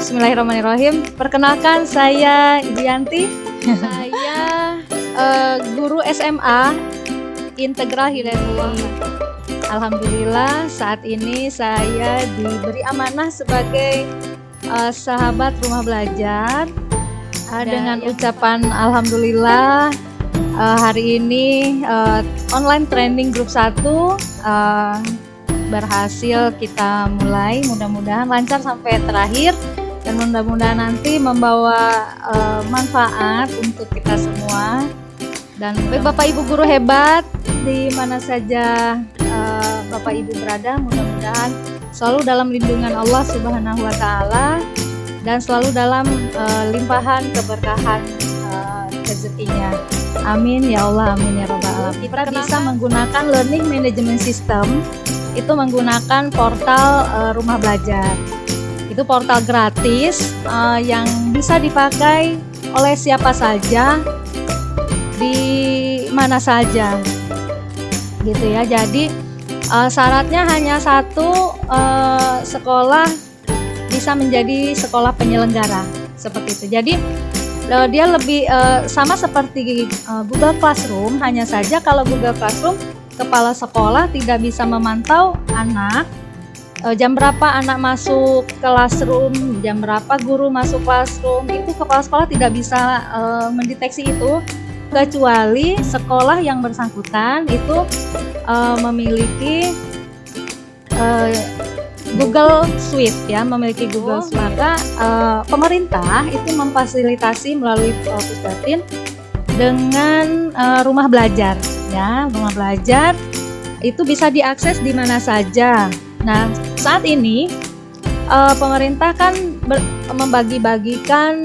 Bismillahirrahmanirrahim. Perkenalkan, saya Ibu Yanti. Saya guru SMA Integral Hidayatullah. Alhamdulillah saat ini saya diberi amanah sebagai sahabat rumah belajar. Dengan ucapan alhamdulillah, hari ini online training grup 1 berhasil kita mulai, mudah-mudahan lancar sampai terakhir dan mudah-mudahan nanti membawa manfaat untuk kita semua. Dan Bapak Ibu guru hebat di mana saja Bapak Ibu berada, mudah-mudahan selalu dalam lindungan Allah Subhanahu wa taala dan selalu dalam limpahan keberkahan rezekinya. Amin ya Allah, amin ya rabbal alamin. Kita bisa menggunakan learning management system, itu menggunakan portal rumah belajar. Itu portal gratis yang bisa dipakai oleh siapa saja di mana saja, gitu ya. Jadi syaratnya hanya satu, sekolah bisa menjadi sekolah penyelenggara seperti itu. Jadi dia lebih sama seperti Google Classroom, hanya saja kalau Google Classroom kepala sekolah tidak bisa memantau anak, jam berapa anak masuk classroom, jam berapa guru masuk classroom, itu kepala sekolah tidak bisa mendeteksi itu, kecuali sekolah yang bersangkutan itu memiliki Google Suite ya, memiliki Google Suite. Maka pemerintah itu memfasilitasi melalui Pusdatin dengan rumah belajar ya. Rumah belajar itu bisa diakses di mana saja. Nah, saat ini pemerintah kan membagi-bagikan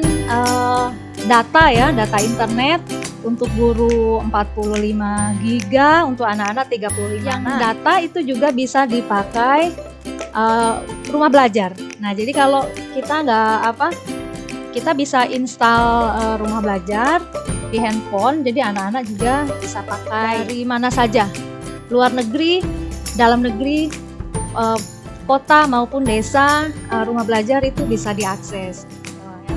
data ya, data internet untuk guru 45 giga, untuk anak-anak 35. Yang data itu juga bisa dipakai rumah belajar. Nah, jadi kalau kita kita bisa install rumah belajar di handphone, jadi anak-anak juga bisa pakai dari mana saja, luar negeri, dalam negeri, kota maupun desa, rumah belajar itu bisa diakses.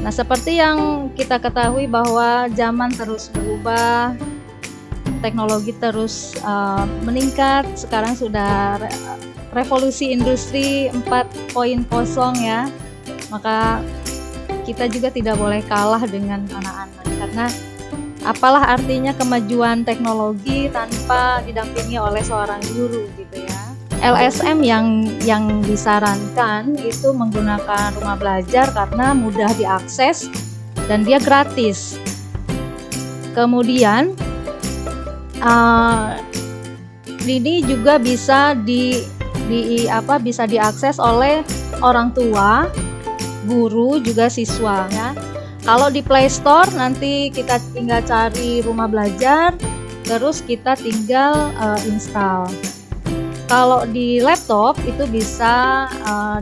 Nah, seperti yang kita ketahui bahwa zaman terus berubah, teknologi terus meningkat, sekarang sudah revolusi industri 4.0 ya, maka kita juga tidak boleh kalah dengan anak-anak, karena apalah artinya kemajuan teknologi tanpa didampingi oleh seorang guru gitu ya. LSM yang disarankan itu menggunakan rumah belajar karena mudah diakses dan dia gratis. Kemudian ini juga bisa bisa diakses oleh orang tua, guru, juga siswa ya. Kalau di Play Store nanti kita tinggal cari rumah belajar, terus kita tinggal install. Kalau di laptop itu bisa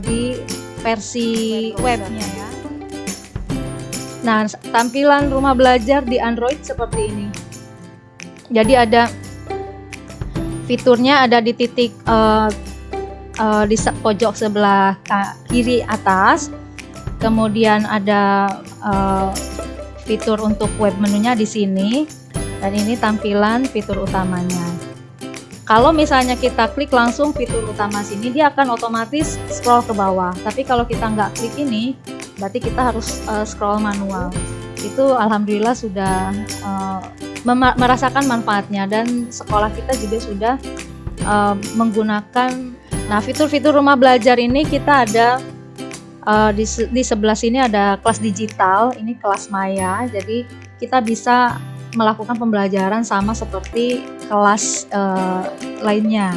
di versi webnya ya. Nah, tampilan rumah belajar di Android seperti ini. Jadi ada fiturnya, ada di titik di pojok sebelah kiri atas. Kemudian ada fitur untuk web menunya di sini, dan ini tampilan fitur utamanya. Kalau misalnya kita klik langsung fitur utama sini, dia akan otomatis scroll ke bawah. Tapi kalau kita nggak klik ini, berarti kita harus scroll manual. Itu alhamdulillah sudah merasakan manfaatnya, dan sekolah kita juga sudah menggunakan. Nah, fitur-fitur rumah belajar ini kita ada di sebelah sini ada kelas digital, ini kelas maya, jadi kita bisa melakukan pembelajaran sama seperti kelas lainnya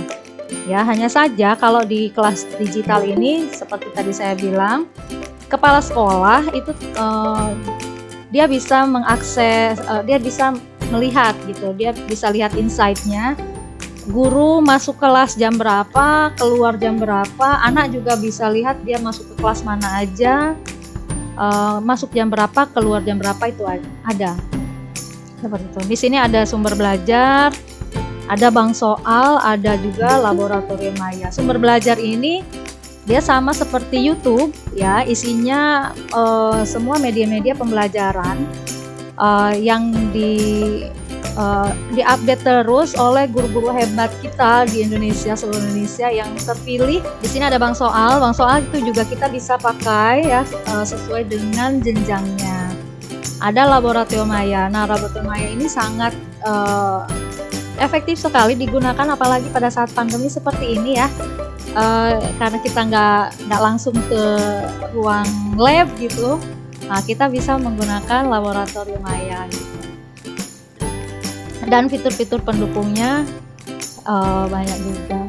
ya. Hanya saja kalau di kelas digital ini seperti tadi saya bilang, kepala sekolah itu dia bisa mengakses, dia bisa melihat gitu, dia bisa lihat insight-nya. Guru masuk kelas jam berapa, keluar jam berapa, anak juga bisa lihat dia masuk ke kelas mana aja, masuk jam berapa, keluar jam berapa, itu ada. Seperti itu. Di sini ada sumber belajar, ada bank soal, ada juga laboratorium maya. Sumber belajar ini Dia sama seperti YouTube ya, isinya semua media-media pembelajaran yang diupdate terus oleh guru-guru hebat kita di Indonesia, seluruh Indonesia yang terpilih. Di sini ada bank soal. Bank soal itu juga kita bisa pakai ya sesuai dengan jenjangnya. Ada laboratorium maya. Nah, laboratorium maya ini sangat efektif sekali digunakan apalagi pada saat pandemi seperti ini ya. Karena kita nggak langsung ke ruang lab gitu, nah kita bisa menggunakan laboratorium maya gitu. Dan fitur-fitur pendukungnya banyak juga.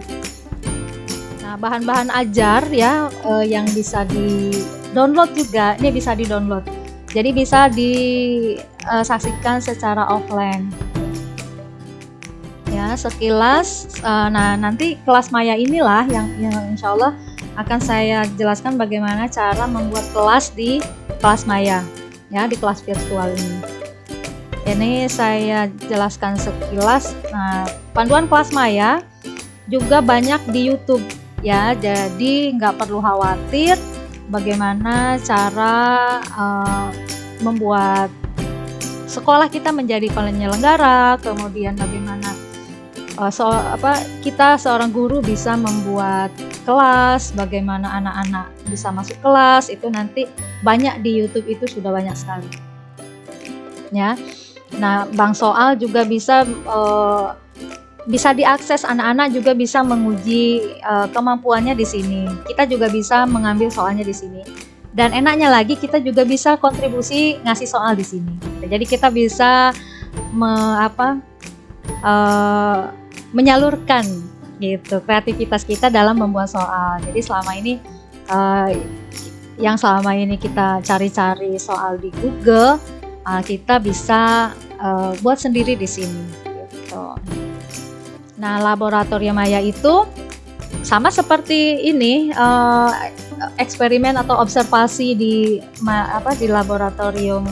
Nah, bahan-bahan ajar ya yang bisa di download juga, ini bisa di download, jadi bisa disaksikan secara offline. Ya, sekilas. Nah, nanti kelas maya inilah yang insya Allah akan saya jelaskan bagaimana cara membuat kelas di kelas maya ya, di kelas virtual ini. Ini saya jelaskan sekilas. Nah, panduan kelas maya juga banyak di YouTube ya, jadi nggak perlu khawatir bagaimana cara membuat sekolah kita menjadi penyelenggara, kemudian bagaimana kita seorang guru bisa membuat kelas, bagaimana anak-anak bisa masuk kelas, itu nanti banyak di YouTube, itu sudah banyak sekali ya. Nah, bank soal juga bisa diakses, anak-anak juga bisa menguji kemampuannya di sini. Kita juga bisa mengambil soalnya di sini. Dan enaknya lagi kita juga bisa kontribusi ngasih soal di sini. Jadi kita bisa menyalurkan gitu kreativitas kita dalam membuat soal. Jadi selama ini yang selama ini kita cari-cari soal di Google, kita bisa buat sendiri di sini gitu. Nah, laboratorium maya itu sama seperti ini, eksperimen atau observasi di laboratorium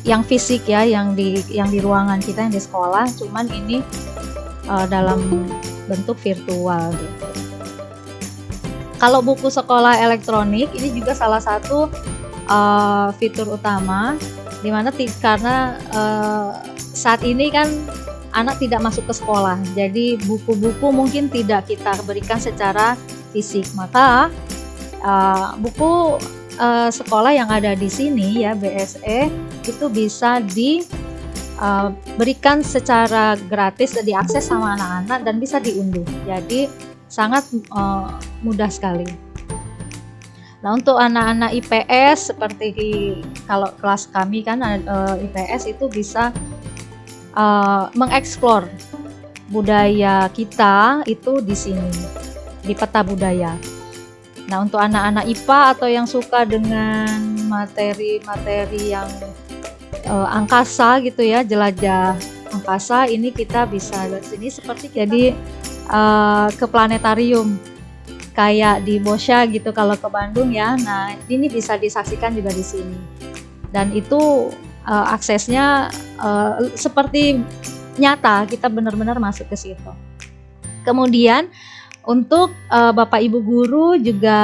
yang fisik ya, yang di ruangan kita, yang di sekolah, cuman ini dalam bentuk virtual gitu. Kalau buku sekolah elektronik ini juga salah satu fitur utama, dimana karena saat ini kan anak tidak masuk ke sekolah, jadi buku-buku mungkin tidak kita berikan secara fisik, maka buku sekolah yang ada di sini ya, BSE, itu bisa diberikan secara gratis, diakses sama anak-anak dan bisa diunduh. Jadi sangat mudah sekali. Nah, untuk anak-anak IPS seperti kalau kelas kami kan IPS itu bisa mengeksplor budaya kita itu di sini, di peta budaya. Nah, untuk anak-anak IPA atau yang suka dengan materi-materi yang angkasa gitu ya, jelajah angkasa, ini kita bisa lihat sini seperti jadi ke planetarium kayak di Boscha gitu kalau ke Bandung ya. Nah, ini bisa disaksikan juga di sini. Dan itu aksesnya seperti nyata, kita benar-benar masuk ke situ. Kemudian untuk Bapak Ibu guru juga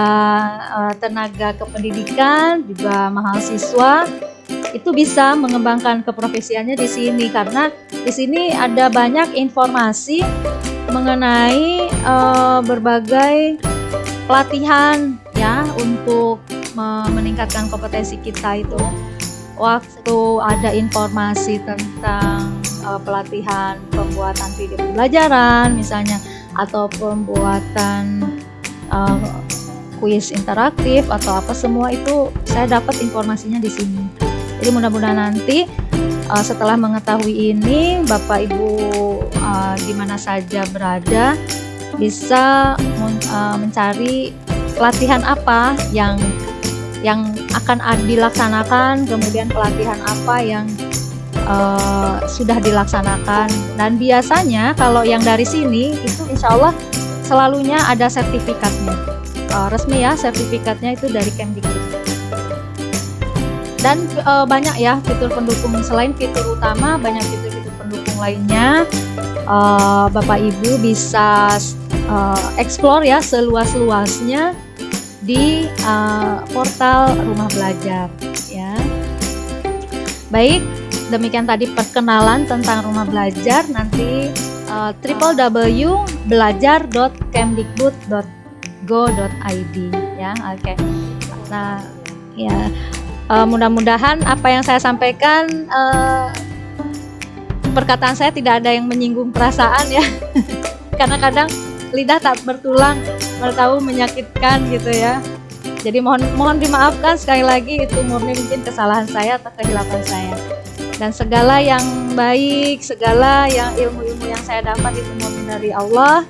tenaga kependidikan, juga mahasiswa itu bisa mengembangkan keprofesiannya di sini, karena di sini ada banyak informasi mengenai berbagai pelatihan ya untuk meningkatkan kompetensi kita itu. Waktu ada informasi tentang pelatihan pembuatan video pembelajaran misalnya, atau pembuatan kuis interaktif atau apa, semua itu saya dapat informasinya di sini. Jadi mudah-mudahan nanti setelah mengetahui ini, Bapak Ibu di mana saja berada bisa mencari pelatihan apa yang akan dilaksanakan, kemudian pelatihan apa yang sudah dilaksanakan. Dan biasanya kalau yang dari sini itu insya Allah selalunya ada sertifikatnya, resmi ya, sertifikatnya itu dari Kemdikbud. Dan banyak ya fitur pendukung, selain fitur utama banyak fitur-fitur pendukung lainnya. Bapak Ibu bisa explore ya seluas-luasnya di portal Rumah Belajar ya. Baik, demikian tadi perkenalan tentang Rumah Belajar. Nanti www.belajar.kemdikbud.go.id ya. Oke. Nah, ya mudah-mudahan apa yang saya sampaikan, perkataan saya tidak ada yang menyinggung perasaan ya. Karena kadang lidah tak bertulang, bertahu menyakitkan gitu ya. Jadi mohon dimaafkan sekali lagi, itu murni mungkin kesalahan saya atau kehilapan saya. Dan segala yang baik, segala yang ilmu-ilmu yang saya dapat itu murni dari Allah.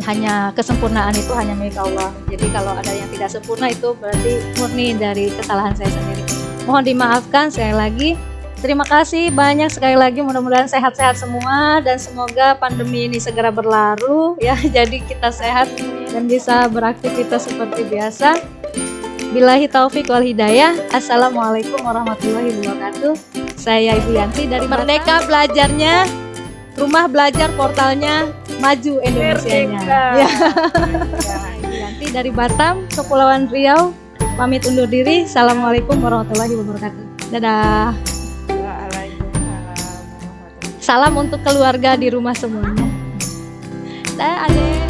Hanya kesempurnaan itu hanya milik Allah. Jadi kalau ada yang tidak sempurna itu berarti murni dari kesalahan saya sendiri. Mohon dimaafkan sekali lagi. Terima kasih banyak sekali lagi, mudah-mudahan sehat-sehat semua dan semoga pandemi ini segera berlalu ya. Jadi kita sehat dan bisa beraktivitas seperti biasa. Billahi taufik wal hidayah. Assalamualaikum warahmatullahi wabarakatuh. Saya Ibu Yanti dari Merdeka Belajarnya, Rumah Belajar portalnya Maju Indonesianya. Ya. Ibu Yanti dari Batam, Kepulauan Riau. Pamit undur diri. Assalamualaikum warahmatullahi wabarakatuh. Dadah. Salam untuk keluarga di rumah semuanya. Dah, Adek.